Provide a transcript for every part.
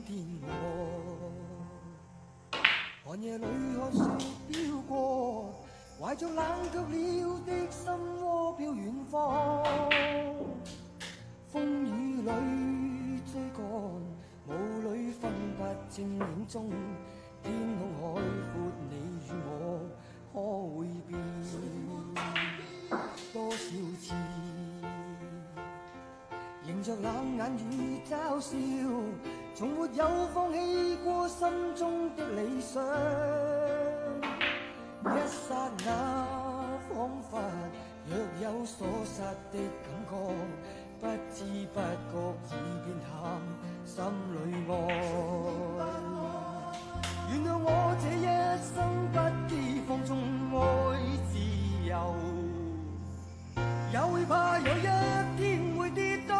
天我寒夜里看雪飄過，懷着冷卻了的心窩飄遠方。風雨裏追趕，霧裏分不清影蹤。天空海闊，你與我可會變多少次？迎着冷眼與嘲笑，從沒有放棄過心中的理想。一剎那彷彿若有所失的感覺，不知不覺已變淡，心裏愛。原諒我這一生不羈放縱愛自由，也會怕有一天會跌倒。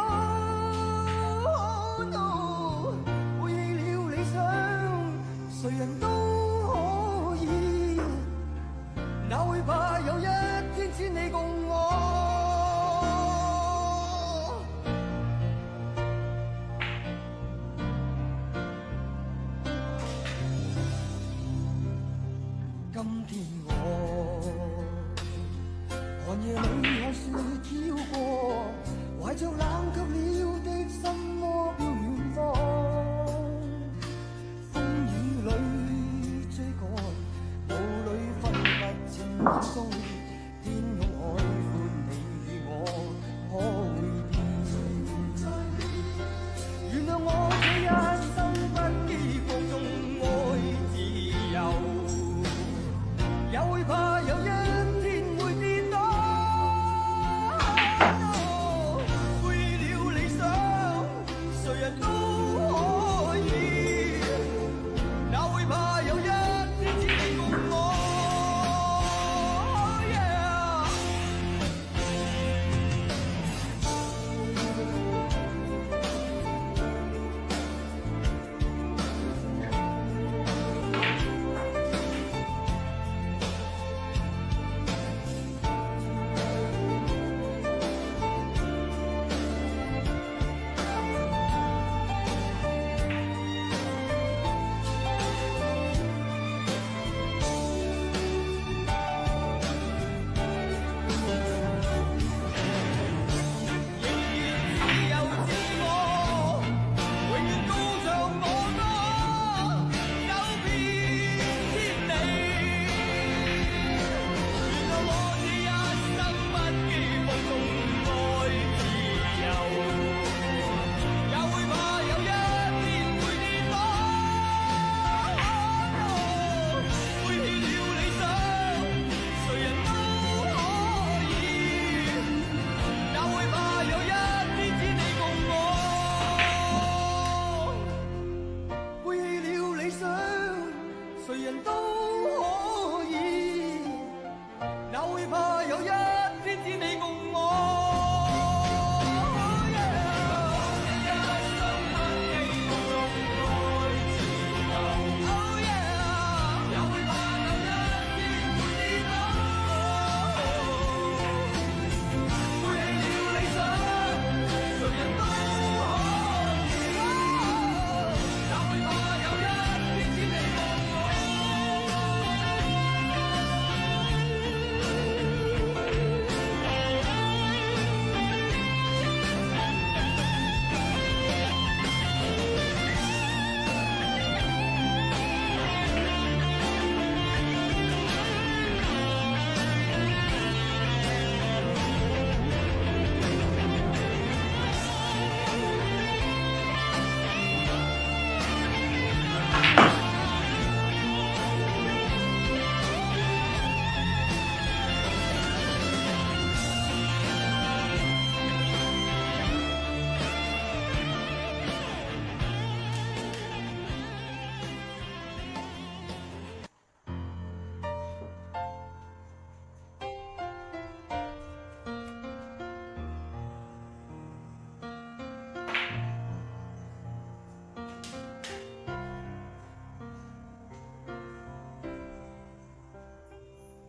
背棄了理想，誰人都可以，哪會怕有一天只你共我。今天我寒夜裏看雪飄過，懷着冷卻了的心窩飄遠方。風雨裏追趕，霧裏分不清影蹤。天空海闊，你與我可會變？原諒我這一生不羈放縱愛自由，也會怕有一天會跌倒。背棄了理想，誰人都可以，哪會怕有一天只你共我。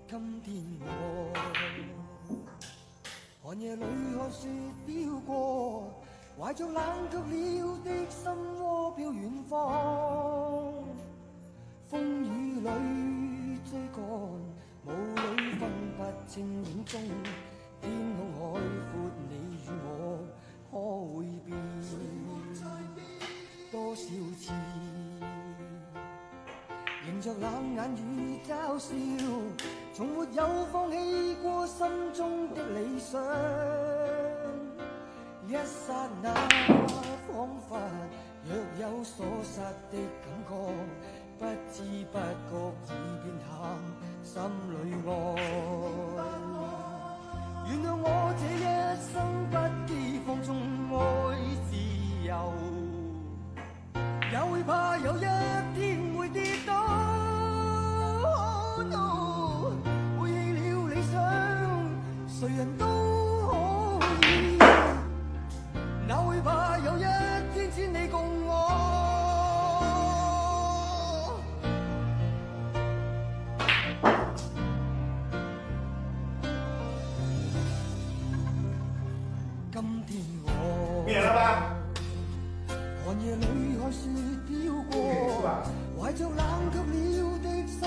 今天我寒夜裏看雪飄過，懷着冷卻了的心窩飄遠方，風雨裏追趕，霧裏分不清影蹤，天空海闊，你與我可會變多少次？迎着冷眼與嘲笑，從沒有放棄過心中的理想。一剎那，彷彿若有所失的感覺，不知不覺已變淡，心裏愛。原諒我這一生不羈放縱愛自由，也會怕有一天會跌倒。Oh no， 背棄了理想，誰人都可以。哪會怕有一天只你共我？今天我寒夜裏看雪飄過，懷着冷卻了的心